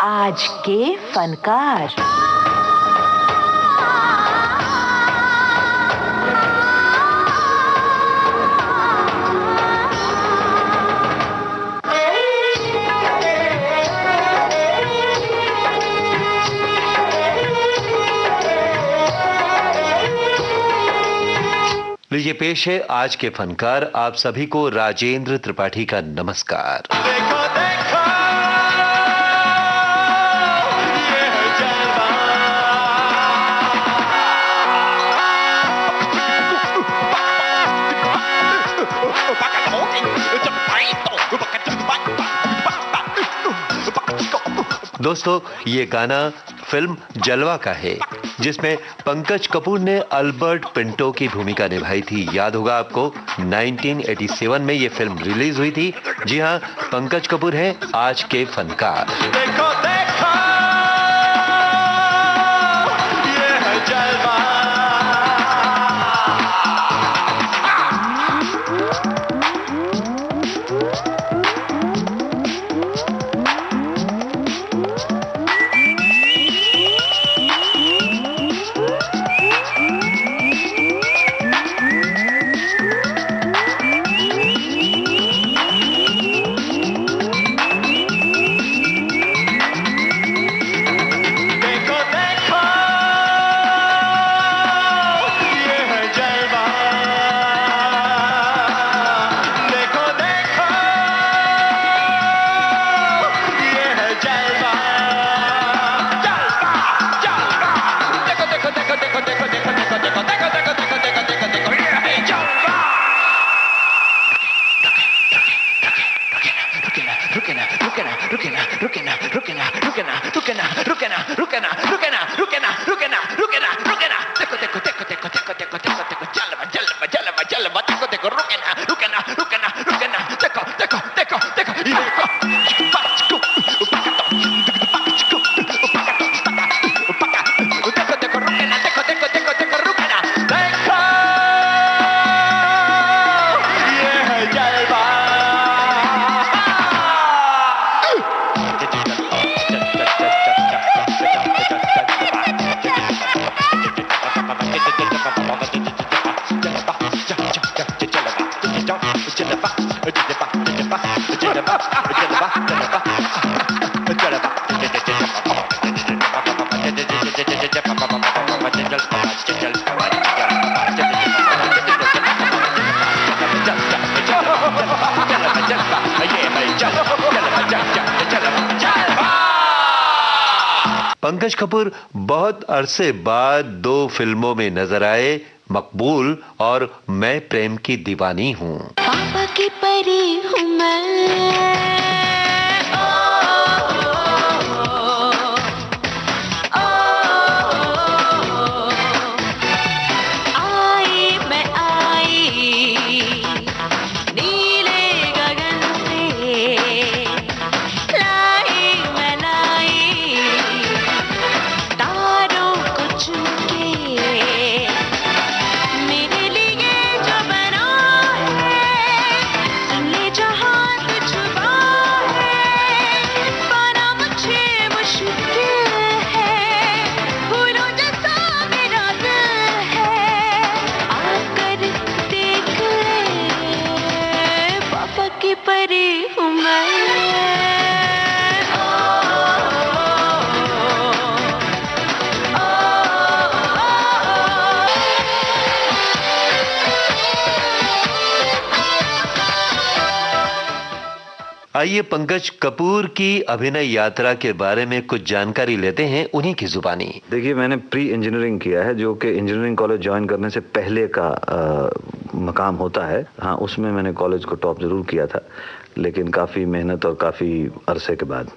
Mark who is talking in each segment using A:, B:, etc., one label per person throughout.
A: आज के फनकार।
B: लीजिए पेश है आज के फनकार। आप सभी को राजेंद्र त्रिपाठी का नमस्कार। देखो देखो ये है जलवा। दोस्तों, ये गाना फिल्म जलवा का है, जिसमें पंकज कपूर ने अल्बर्ट पिंटो की भूमिका निभाई थी। याद होगा आपको, 1987 में ये फिल्म रिलीज हुई थी। जी हाँ, पंकज कपूर हैं आज के फनकार। देखो देखो ये है जलवा। पंकज कपूर बहुत अरसे बाद 2 फिल्मों में नजर आए, मकबूल और मैं प्रेम की दीवानी हूँ।
C: पापा की परी हूँ मैं।
B: आइए पंकज कपूर की अभिनय यात्रा के बारे में कुछ जानकारी लेते हैं उन्हीं की जुबानी।
D: देखिए, मैंने प्री इंजीनियरिंग किया है, जो कि इंजीनियरिंग कॉलेज ज्वाइन करने से पहले का मकाम होता है। हाँ, उसमें मैंने कॉलेज को टॉप जरूर किया था, लेकिन काफ़ी मेहनत और काफ़ी अरसे के बाद।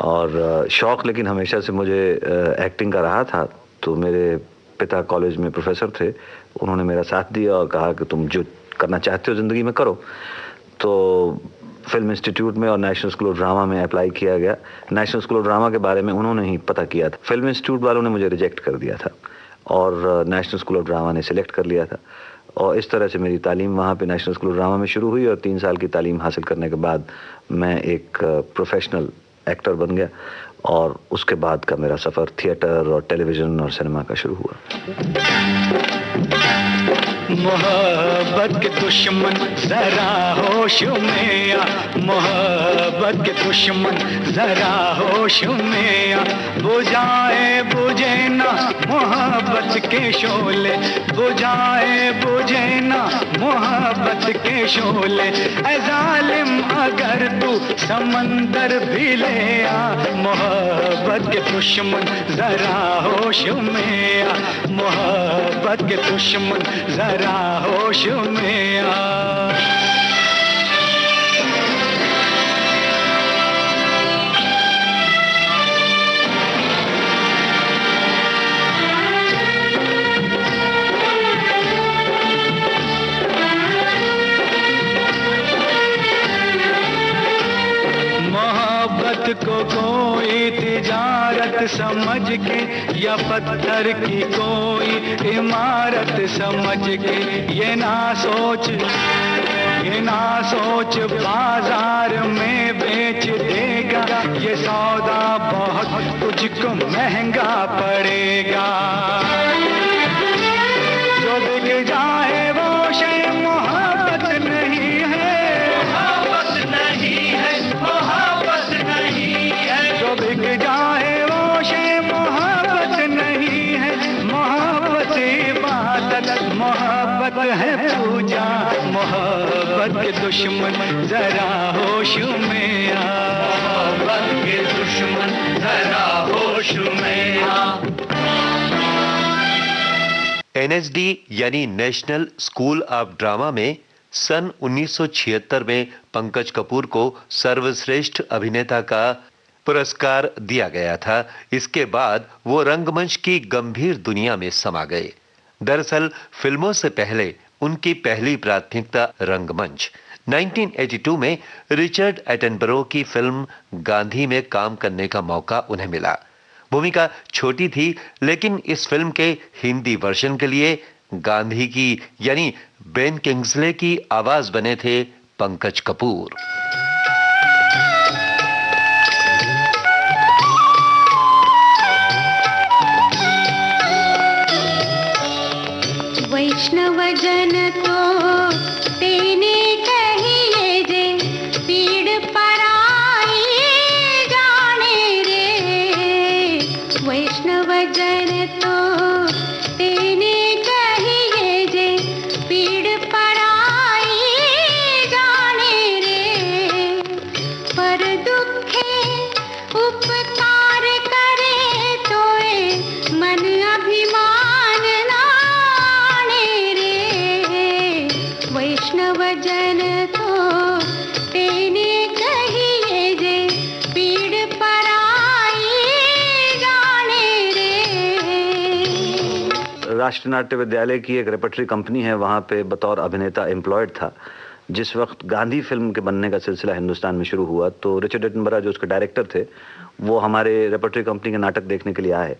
D: और शौक़ लेकिन हमेशा से मुझे एक्टिंग का रहा था। तो मेरे पिता कॉलेज में प्रोफेसर थे, उन्होंने मेरा साथ दिया और कहा कि तुम जो करना चाहते हो ज़िंदगी में करो। तो फिल्म इंस्टीट्यूट में और नेशनल स्कूल ऑफ ड्रामा में अप्लाई किया गया। नेशनल स्कूल ऑफ ड्रामा के बारे में उन्होंने ही पता किया था, फिल्म इंस्टीट्यूट वालों ने मुझे रिजेक्ट कर दिया था और नेशनल स्कूल ऑफ ड्रामा ने सिलेक्ट कर लिया था। और इस तरह से मेरी तालीम वहाँ पे नेशनल स्कूल ऑफ ड्रामा में शुरू हुई और 3 साल की तालीम हासिल करने के बाद मैं एक प्रोफेशनल एक्टर बन गया और उसके बाद का मेरा सफ़र थिएटर और टेलीविज़न और सिनेमा का शुरू हुआ।
E: मोहब्बत के दुश्मन जरा होश में आ, मोहब्बत के दुश्मन जरा होश में आ, बुझाए बुझे ना मोहब्बत के शोले, बुझाए बुझे ना मोहब्बत के शोले, ऐ जालिम अगर तू समंदर भी ले आ, मोहब्बत के दुश्मन जरा होश में आ, मोहब्बत के दुश्मन जरा होश में आ। को कोई तिजारत समझ के या पत्थर की कोई इमारत समझ के, ये ना सोच बाजार में बेच देगा, ये सौदा बहुत तुझको महंगा पड़ेगा। जो बिक जाए वो शय मोहब्बत नहीं है, मोहब्बत नहीं है, मोहब्बत नहीं है। जो बिक जाए वो शय मोहब्बत नहीं है, मोहब्बत इबादत, मोहब्बत है पूजा, मोहब्बत के दुश्मन जरा होश में आ, मोहब्बत के दुश्मन जरा होश में आ।
B: NSD यानी नेशनल स्कूल ऑफ ड्रामा में सन 1976 में पंकज कपूर को सर्वश्रेष्ठ अभिनेता का पुरस्कार दिया गया था। इसके बाद वो रंगमंच की गंभीर दुनिया में समा गए। दरअसल फिल्मों से पहले उनकी पहली प्राथमिकता रंगमंच। 1982 में रिचर्ड एटनबरो की फिल्म गांधी में काम करने का मौका उन्हें मिला। भूमिका छोटी थी, लेकिन इस फिल्म के हिंदी वर्जन के लिए गांधी की यानी बेन किंग्सले की आवाज बने थे पंकज कपूर।
C: वैष्णव जन तो तेने कहिए जे, पीड़ पराई जाने रे। वैष्णव जन तो तेने कहिए जे, पीड़ पराई जाने रे। पर दुखे उपकार करे तोए मन अभिमान नाने रे। वैष्णव जन तो तेने कहिए जे, पीड़ पराई जाने रे।
D: राष्ट्रीय नाट्य विद्यालय की एक रेपर्टरी कंपनी है, वहाँ पे बतौर अभिनेता एम्प्लॉयड था। जिस वक्त गांधी फिल्म के बनने का सिलसिला हिंदुस्तान में शुरू हुआ तो रिचर्ड एटनबरो जो उसके डायरेक्टर थे वो हमारे रेपर्टरी कंपनी के नाटक देखने के लिए आए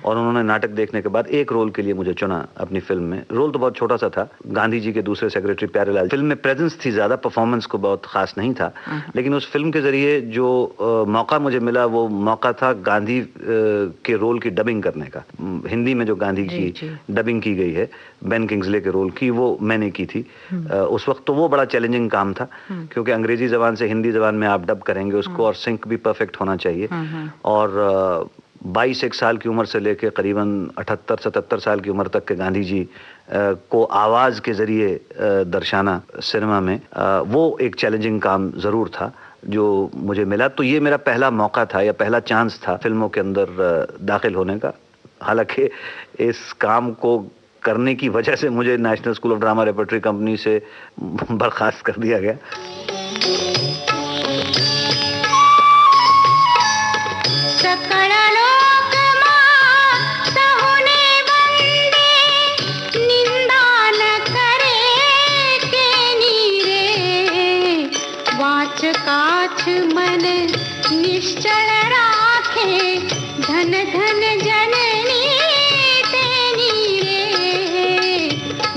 D: और उन्होंने नाटक देखने के बाद एक रोल के लिए मुझे चुना अपनी फिल्म में। रोल तो बहुत छोटा सा था, गांधी जी के दूसरे सेक्रेटरी प्यारेलाल। फिल्म में प्रेजेंस थी ज़्यादा, परफॉर्मेंस को बहुत खास नहीं था, लेकिन उस फिल्म के जरिए जो मौका मुझे मिला वो मौका था गांधी के रोल की डबिंग करने का। हिंदी में जो गांधी की डबिंग की गई है बेन किंग्सले के रोल की, वो मैंने की थी। उस वक्त तो वो बड़ा चैलेंजिंग काम था, क्योंकि अंग्रेजी जबान से हिंदी जबान में आप डब करेंगे उसको और सिंक भी परफेक्ट होना चाहिए। और 22-1 साल की उम्र से लेकर करीबन 78-77 साल की उम्र तक के गांधी जी को आवाज़ के ज़रिए दर्शाना सिनेमा में, वो एक चैलेंजिंग काम ज़रूर था जो मुझे मिला। तो ये मेरा पहला मौका था या पहला चांस था फिल्मों के अंदर दाखिल होने का। हालांकि इस काम को करने की वजह से मुझे national school of drama repertory company से बर्खास्त कर दिया गया।
C: काछ मन निश्चल राखे, धन धन जननी तेनी रे।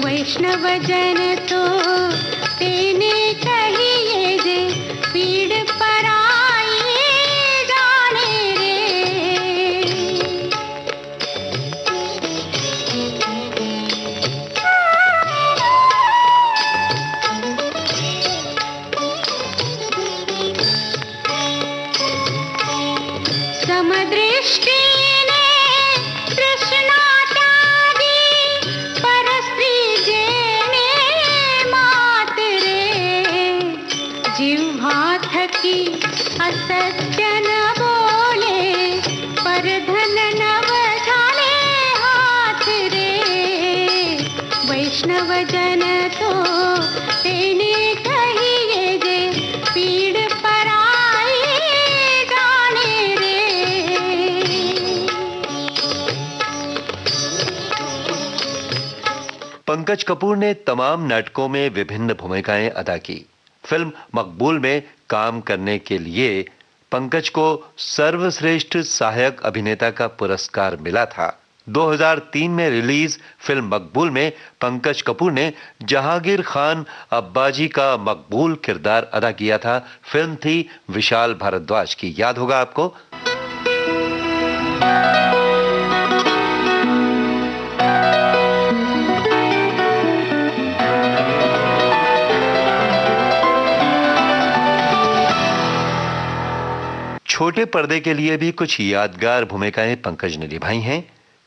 C: वैष्णव जन तो तेने कहिए जे, पीड़ पराई जा समदृष्टि ने तृष्णा त्यागी, परस्त्री जेणे मात रे। जिह्वा थकी असत्य न बोले, पर धन नव झाले हाथ रे। वैष्णव जन तो तेने कहिए जे, पीड़ पराई जाने रे।
B: पंकज कपूर ने तमाम नाटकों में विभिन्न भूमिकाएं अदा की। फिल्म मकबूल में काम करने के लिए पंकज को सर्वश्रेष्ठ सहायक अभिनेता का पुरस्कार मिला था। 2003 में रिलीज फिल्म मकबूल में पंकज कपूर ने जहांगीर खान अब्बाजी का मकबूल किरदार अदा किया था। फिल्म थी विशाल भारद्वाज की, याद होगा आपको। छोटे पर्दे के लिए भी कुछ यादगार भूमिकाएं पंकज ने निभाई हैं।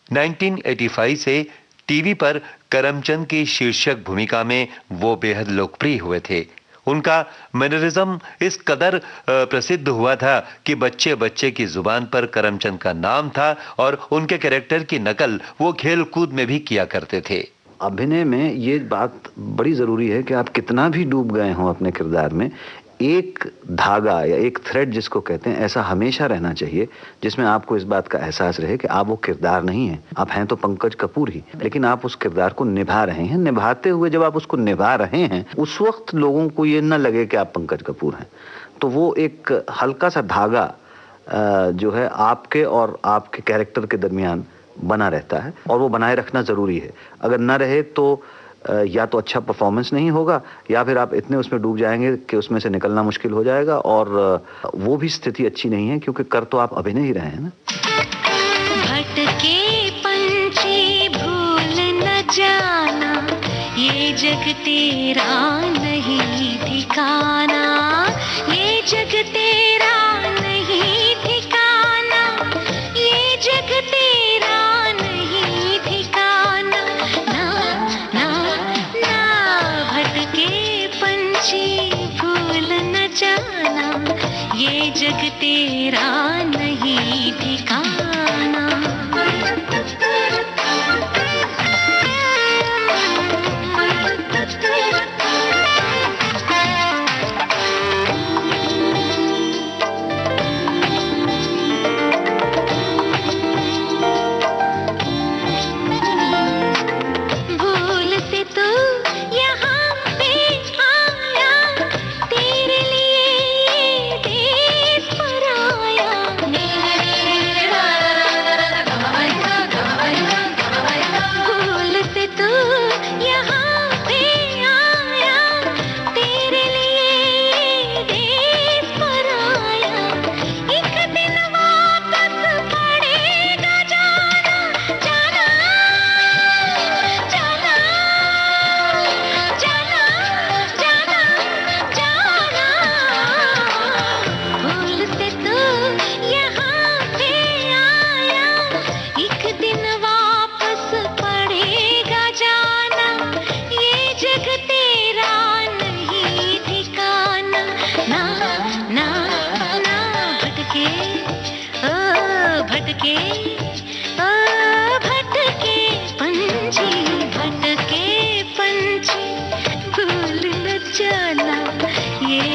B: 1985 से टीवी पर करमचंद की शीर्षक भूमिका में वो बेहद लोकप्रिय हुए थे। उनका मैनरिज्म इस कदर प्रसिद्ध हुआ था कि बच्चे बच्चे की जुबान पर करमचंद का नाम था और उनके कैरेक्टर की नकल वो खेल कूद में भी किया करते थे।
D: अभिनय में ये बात बड़ी ज़रूरी है कि आप कितना भी डूब गए हों अपने किरदार में, एक धागा या एक थ्रेड जिसको कहते हैं, ऐसा हमेशा रहना चाहिए जिसमें आपको इस बात का एहसास रहे कि आप वो किरदार नहीं हैं। आप हैं तो पंकज कपूर ही, लेकिन आप उस किरदार को निभा रहे हैं। निभाते हुए जब आप उसको निभा रहे हैं, उस वक्त लोगों को ये न लगे कि आप पंकज कपूर हैं। तो वो एक हल्का सा धागा जो है आपके और आपके कैरेक्टर के दरमियान बना रहता है, और वो बनाए रखना ज़रूरी है। अगर न रहे तो या तो अच्छा परफॉर्मेंस नहीं होगा, या फिर आप इतने उसमें डूब जाएंगे कि उसमें से निकलना मुश्किल हो जाएगा, और वो भी स्थिति अच्छी नहीं है, क्योंकि कर तो आप अभिनय ही रहे हैं ना।
C: भटके पंछी भूल न जाना, ये जग तेरा नहीं ठिकाना, ये जग तेरा नहीं ठिकाना, ये जग तेरा नहीं ठिकाना। ना ना ना भटके पंछी भूल न जाना, ये जग तेरा नहीं ठिकाना।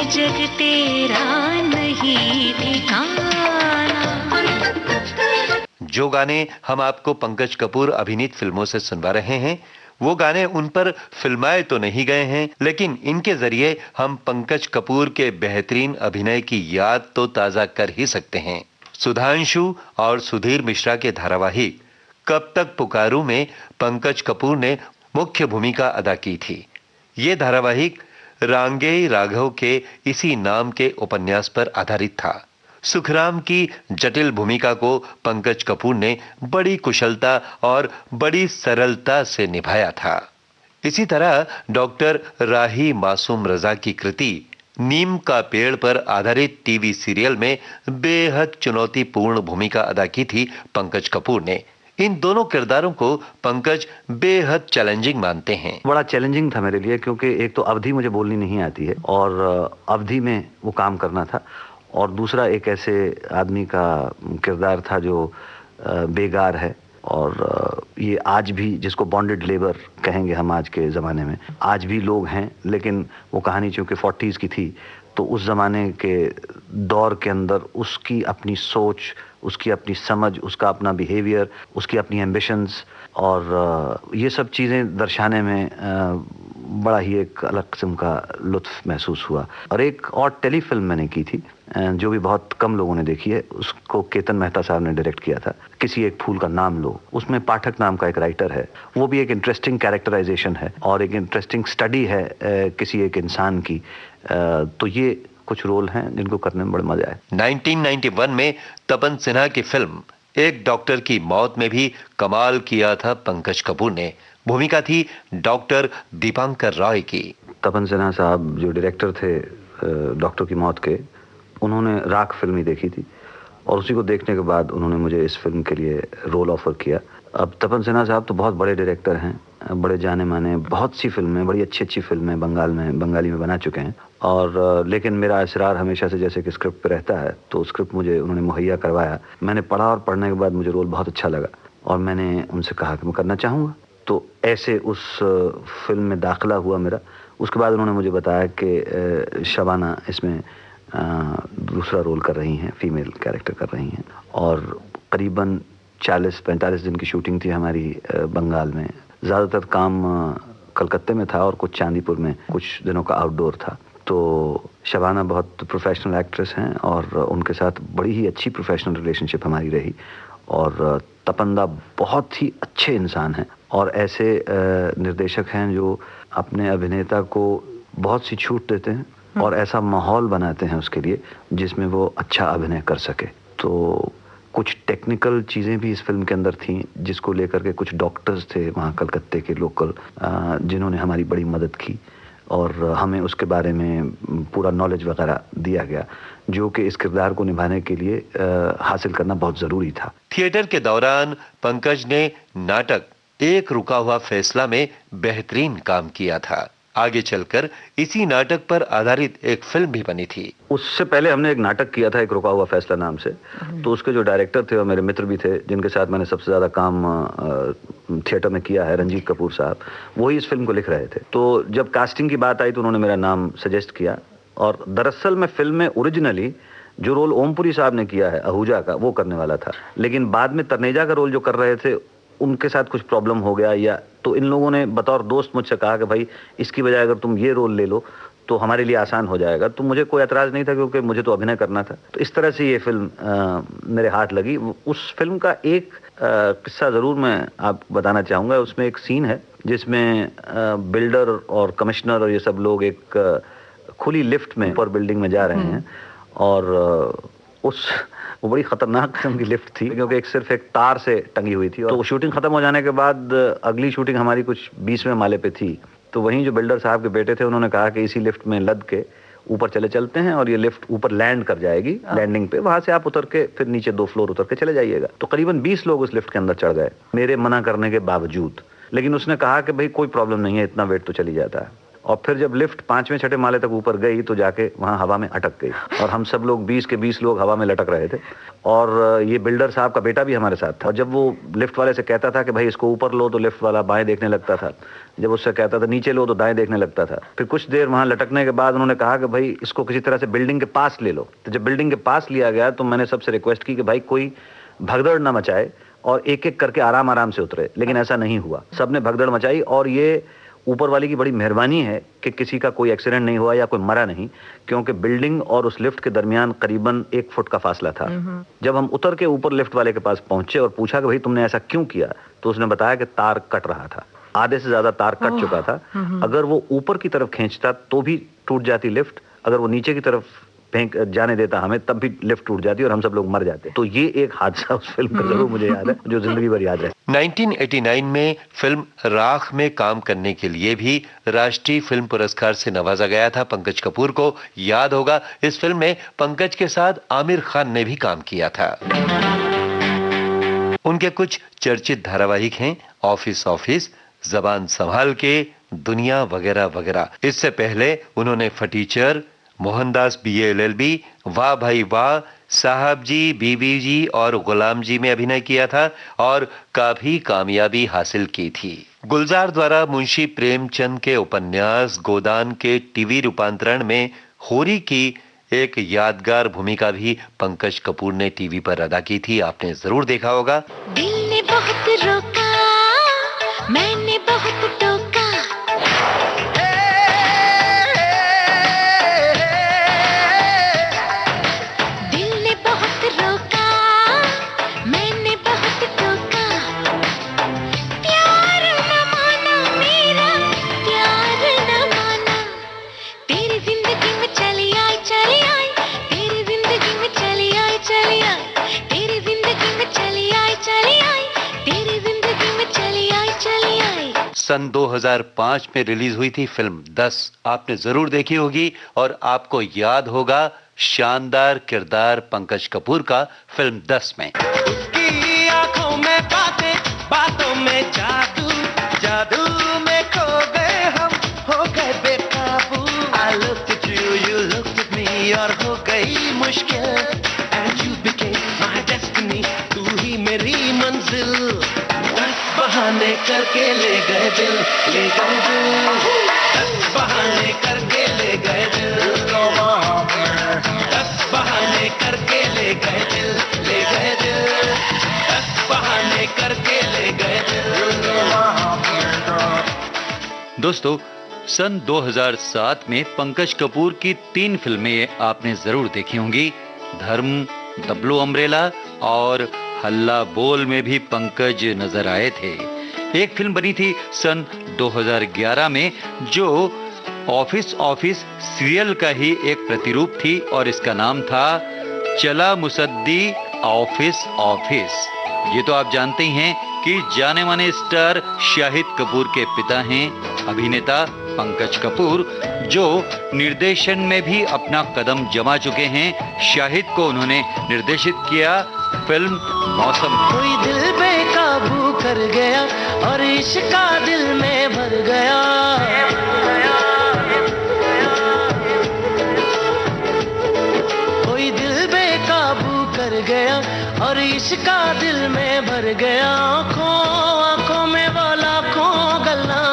C: जग तेरा नहीं ठिकाना।
B: जो गाने हम आपको पंकज कपूर अभिनीत फिल्मों से सुनवा रहे हैं, वो गाने उन पर फिल्माए तो नहीं गए हैं, लेकिन इनके जरिए हम पंकज कपूर के बेहतरीन अभिनय की याद तो ताजा कर ही सकते हैं। सुधांशु और सुधीर मिश्रा के धारावाहिक कब तक पुकारूं में पंकज कपूर ने मुख्य भूमिका अदा की थी। ये धारावाहिक रांगेय राघव के इसी नाम के उपन्यास पर आधारित था। सुखराम की जटिल भूमिका को पंकज कपूर ने बड़ी कुशलता और बड़ी सरलता से निभाया था। इसी तरह डॉक्टर राही मासूम रजा की कृति नीम का पेड़ पर आधारित टीवी सीरियल में बेहद चुनौतीपूर्ण भूमिका अदा की थी पंकज कपूर ने। इन दोनों किरदारों को पंकज बेहद चैलेंजिंग मानते हैं।
D: बड़ा चैलेंजिंग था मेरे लिए, क्योंकि एक तो अवधि मुझे बोलनी नहीं आती है और अवधि में वो काम करना था, और दूसरा एक ऐसे आदमी का किरदार था जो बेगार है, और ये आज भी जिसको बॉन्डेड लेबर कहेंगे हम आज के ज़माने में, आज भी लोग हैं, लेकिन वो कहानी चूँकि 40s की थी तो उस ज़माने के दौर के अंदर उसकी अपनी सोच, उसकी अपनी समझ, उसका अपना बिहेवियर, उसकी अपनी एम्बिशंस, और ये सब चीज़ें दर्शाने में बड़ा ही एक अलग किस्म का लुत्फ महसूस हुआ। और एक और टेलीफिल्म मैंने की थी जो भी बहुत कम लोगों ने देखी है, उसको केतन मेहता साहब ने डायरेक्ट किया था, किसी एक फूल का नाम लो। उसमें पाठक नाम का एक राइटर है, वो भी एक इंटरेस्टिंग कैरेक्टराइजेशन है और एक इंटरेस्टिंग स्टडी है किसी एक इंसान की। तो ये कुछ रोल हैं जिनको करने में बड़ा मजा आया।
B: 1991 में तपन सिन्हा की फिल्म एक डॉक्टर की मौत में भी कमाल किया था पंकज कपूर ने। भूमिका थी डॉक्टर दीपांकर रॉय की।
D: तपन सिन्हा साहब जो डायरेक्टर थे डॉक्टर की मौत के, उन्होंने राख फिल्म ही देखी थी और उसी को देखने के बाद उन्होंने मुझे इस फिल्म के लिए रोल ऑफर किया। अब तपन सिन्हा साहब तो बहुत बड़े डायरेक्टर हैं, बड़े जाने माने, बहुत सी फिल्में, बड़ी अच्छी अच्छी फिल्में बंगाली में बना चुके हैं, और लेकिन मेरा इसरार हमेशा से जैसे कि स्क्रिप्ट पे रहता है, तो स्क्रिप्ट मुझे उन्होंने मुहैया करवाया। मैंने पढ़ा और पढ़ने के बाद मुझे रोल बहुत अच्छा लगा और मैंने उनसे कहा कि मैं करना चाहूँगा। तो ऐसे उस फिल्म में दाखिला हुआ मेरा। उसके बाद उन्होंने मुझे बताया कि शबाना इसमें दूसरा रोल कर रही हैं, फीमेल कैरेक्टर कर रही हैं, और करीबन 40-45 दिन की शूटिंग थी हमारी बंगाल में। ज़्यादातर काम कलकत्ते में था और कुछ चांदीपुर में कुछ दिनों का आउटडोर था। तो शबाना बहुत प्रोफेशनल एक्ट्रेस हैं और उनके साथ बड़ी ही अच्छी प्रोफेशनल रिलेशनशिप हमारी रही, और तपंदा बहुत ही अच्छे इंसान हैं और ऐसे निर्देशक हैं जो अपने अभिनेता को बहुत सी छूट देते हैं और ऐसा माहौल बनाते हैं उसके लिए जिसमें वो अच्छा अभिनय कर सके। तो कुछ टेक्निकल चीज़ें भी इस फिल्म के अंदर थीं जिसको लेकर के कुछ डॉक्टर्स थे वहाँ कलकत्ते के लोकल, जिन्होंने हमारी बड़ी मदद की और हमें उसके बारे में पूरा नॉलेज वगैरह दिया गया, जो कि इस किरदार को निभाने के लिए हासिल करना बहुत ज़रूरी था।
B: थिएटर के दौरान पंकज ने नाटक एक रुका हुआ फैसला में बेहतरीन काम किया था। आगे चलकर इसी नाटक पर आधारित एक फिल्म भी बनी थी।
D: उससे पहले हमने एक नाटक किया था एक रुका हुआ फैसला नाम से, तो उसके जो डायरेक्टर थे और मेरे मित्र भी थे जिनके साथ मैंने सबसे ज़्यादा काम थिएटर में किया है, रंजीत कपूर साहब, वही इस फिल्म को लिख रहे थे। तो जब कास्टिंग की बात आई तो उन्होंने मेरा नाम सजेस्ट किया, और दरअसल मैं फिल्म में ओरिजिनली जो रोल ओमपुरी साहब ने किया है आहूजा का, वो करने वाला था, लेकिन बाद में तनेजा का रोल जो कर रहे थे उनके साथ कुछ प्रॉब्लम हो गया, या तो इन लोगों ने बतौर दोस्त मुझसे कहा कि भाई इसकी बजाय अगर तुम ये रोल ले लो तो हमारे लिए आसान हो जाएगा। तो मुझे कोई एतराज़ नहीं था क्योंकि मुझे तो अभिनय करना था। तो इस तरह से ये फिल्म मेरे हाथ लगी। उस फिल्म का एक किस्सा ज़रूर मैं आपको बताना चाहूँगा। उसमें एक सीन है जिसमें बिल्डर और कमिश्नर और ये सब लोग एक खुली लिफ्ट में ऊपर बिल्डिंग में जा रहे हैं, और वो बड़ी खतरनाक किस्म की लिफ्ट थी क्योंकि सिर्फ एक तार से टंगी हुई थी। तो शूटिंग खत्म हो जाने के बाद अगली शूटिंग हमारी कुछ 20वें माले पे थी, तो वहीं जो बिल्डर साहब के बेटे थे उन्होंने कहा कि इसी लिफ्ट में लद के ऊपर चलते हैं और ये लिफ्ट ऊपर लैंड कर जाएगी, लैंडिंग पे वहां से आप उतर के फिर नीचे 2 फ्लोर उतर के चले जाइएगा। तो करीबन 20 लोग उस लिफ्ट के अंदर चढ़ गए मेरे मना करने के बावजूद, लेकिन उसने कहा कि भाई कोई प्रॉब्लम नहीं है, इतना वेट तो चली जाता है। और फिर जब लिफ्ट 5वें-6ठे माले तक ऊपर गई तो जाके वहाँ हवा में अटक गई और हम सब लोग 20 के 20 लोग हवा में लटक रहे थे, और ये बिल्डर साहब का बेटा भी हमारे साथ था। और जब वो लिफ्ट वाले से कहता था कि भाई इसको ऊपर लो तो लिफ्ट वाला बाएं देखने लगता था, जब उससे कहता था नीचे लो तो दाएं देखने लगता था। फिर कुछ देर वहाँ लटकने के बाद उन्होंने कहा कि भाई इसको किसी तरह से बिल्डिंग के पास ले लो। तो जब बिल्डिंग के पास लिया गया तो मैंने सबसे रिक्वेस्ट की कि भाई कोई भगदड़ ना मचाए और एक एक करके आराम आराम से उतरे, लेकिन ऐसा नहीं हुआ। सबने भगदड़ मचाई और ये ऊपर वाले की बड़ी मेहरबानी है कि किसी का कोई एक्सीडेंट नहीं हुआ या कोई मरा नहीं, क्योंकि बिल्डिंग और उस लिफ्ट के दरमियान करीबन 1 फुट का फासला था। जब हम उतर के ऊपर लिफ्ट वाले के पास पहुंचे और पूछा कि भाई तुमने ऐसा क्यों किया, तो उसने बताया कि तार कट रहा था, आधे से ज्यादा तार कट चुका था। अगर वो ऊपर की तरफ खींचता तो भी टूट जाती लिफ्ट, अगर वो नीचे की तरफ फेंक जाने देता हमें, तब भी लिफ्ट टूट जाती और हम सब लोग मर जाते। तो ये एक हादसा उस फिल्म का जरूर मुझे याद है, जो जिंदगी भर याद रहे।
B: 1989 में फिल्म राख में काम करने के लिए भी राष्ट्रीय फिल्म पुरस्कार से नवाजा गया था पंकज कपूर को। याद होगा, इस फिल्म में पंकज के साथ आमिर खान ने भी काम किया था। उनके कुछ चर्चित धारावाहिक हैं ऑफिस, जबान संभाल के, दुनिया वगैरह वगैरह। इससे पहले उन्होंने फटीचर, मोहनदास BA LLB, वाह भाई वाह, साहब जी, बीबी जी और गुलाम जी में अभिनय किया था और काफी कामयाबी हासिल की थी। गुलजार द्वारा मुंशी प्रेमचंद के उपन्यास गोदान के टीवी रूपांतरण में होरी की एक यादगार भूमिका भी पंकज कपूर ने टीवी पर अदा की थी। आपने जरूर देखा होगा।
C: दिल ने बहुत रोका, मैंने बहुत टोका, दिल ने बहुत रोका, मैंने बहुत टोका, प्यार न माना मेरा, प्यार न माना, तेरी जिंदगी में चली आई, तेरी जिंदगी में चली आई, तेरी जिंदगी में चली आई, तेरी जिंदगी में चली आई।
B: सन 2005 में रिलीज हुई थी फिल्म 10। आपने जरूर देखी होगी और आपको याद होगा शानदार किरदार पंकज कपूर का फिल्म 10 में।
E: उसकी आंखों में बातें, बातों में जादू, जादू में खो गए हम, हो गए बेकाबू। I looked at you, you looked at me, और हो गई मुश्किल, and you became my destiny, तू ही मेरी मंजिल। बहाने करके ले गए दिल, ले गए दिल, 10 बहाने करके ले गए दिल, 10 बहाने करके ले गए दिल, ले गए दिल, 10 बहाने करके ले गए दिल।
F: दोस्तों, सन 2007 में पंकज कपूर की 3 फिल्में आपने जरूर देखी होंगी। धर्म, द ब्लू अम्ब्रेला और हल्ला बोल में भी पंकज नजर आए थे। एक फिल्म बनी थी सन 2011 में जो ऑफिस सीरियल का ही एक प्रतिरूप थी और इसका नाम था चला मुसद्दी ऑफिस। ये तो आप जानते ही हैं कि जाने माने स्टार शाहिद कपूर के पिता हैं अभिनेता पंकज कपूर, जो निर्देशन में भी अपना कदम जमा चुके हैं। शाहिद को उन्होंने निर्देशित किया फिल्म मौसम।
E: कोई दिल बेकाबू कर गया और इश्क दिल में भर गया, कोई दिल बेकाबू कर गया और इश्क दिल में भर गया। आंखों में वो लाखों गल्ला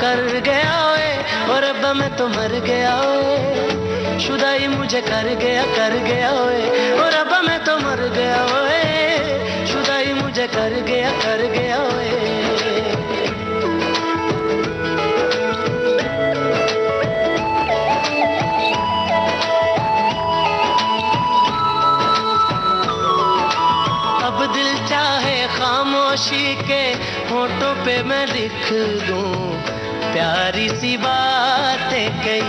E: कर गया और अब मैं तो मर गया, शुदाई मुझे कर गया और अब मैं तो मर गया, शुदाई मुझे कर गया। अब दिल चाहे खामोशी के होठों पे मैं लिख दूं प्यारी सी बातें कई,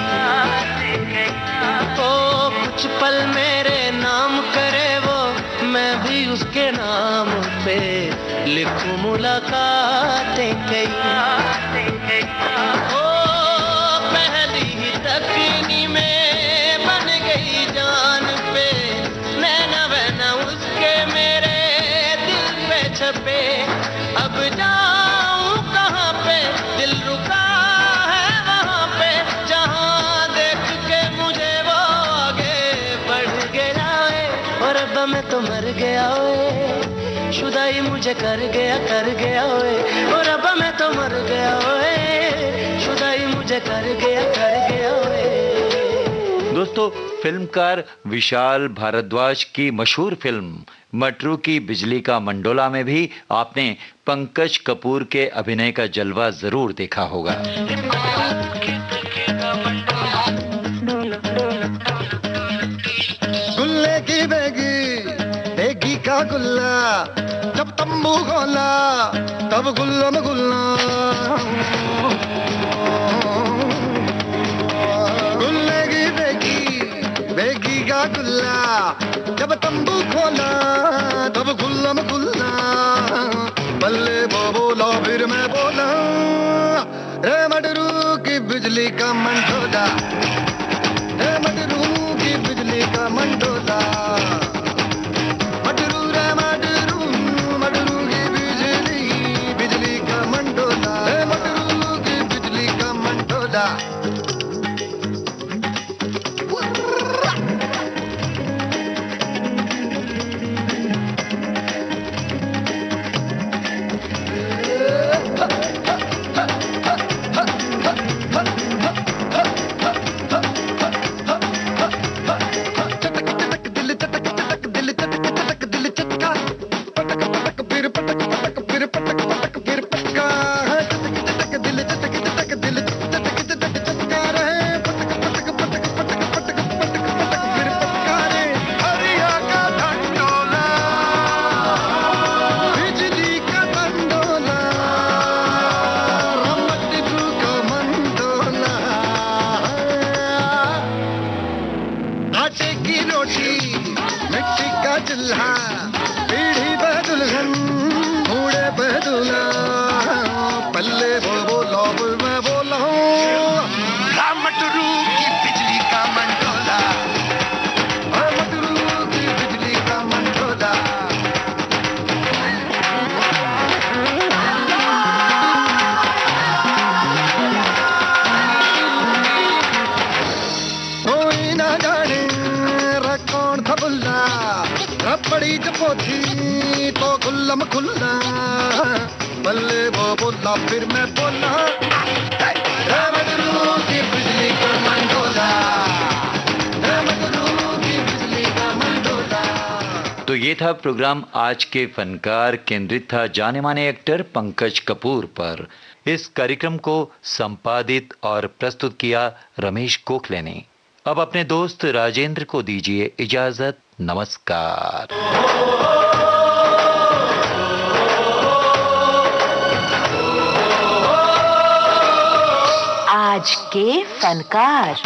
E: ओ कुछ पल मेरे नाम करे वो, मैं भी उसके नाम पे लिखूं मुलाकातें कई। ओ पहली ही तकनी में बन गई जान पे, नैना बहना उसके मेरे दिल पे छपे। अब जाऊं कहाँ पे, दिल रुका है वहाँ पे, जहाँ देख के मुझे वो आगे बढ़ गया और अब मैं तो मर गया, शुदाई मुझे कर गया और अब मैं तो मर गया, शुदाई मुझे कर गया।
F: दोस्तों, फिल्मकार विशाल भारद्वाज की मशहूर फिल्म मटरू की बिजली का मंडोला में भी आपने पंकज कपूर के अभिनय का जलवा जरूर देखा होगा।
G: गुल्ले की बेगी का गुल्ला, जब तंबू खोला तब गुल्ला में गुल्ला, गुल्ले की बेगी का जब तंबू खोला तब गुल्लम गुल्ला बल्ले वो बोला फिर मैं बोला रे मडरू की बिजली का मंडोला रे मडरू की बिजली का मंडोला मडरू रे मडरू मडरू की बिजली बिजली का मंडोला रे मडरू की बिजली का मंडोला बड़ी जपोथी तो गुल्लम खुल्ला बल्ले वो बोला फिर मैं बोला रे मडरू की बिजली का मंडोला रे मडरू की बिजली का मंडोला।
F: तो ये था प्रोग्राम आज के फनकार, केंद्रित था जाने माने एक्टर पंकज कपूर पर। इस कार्यक्रम को संपादित और प्रस्तुत किया रमेश गोखले ने। अब अपने दोस्त राजेंद्र को दीजिए इजाजत। नमस्कार।
A: आज के फनकार।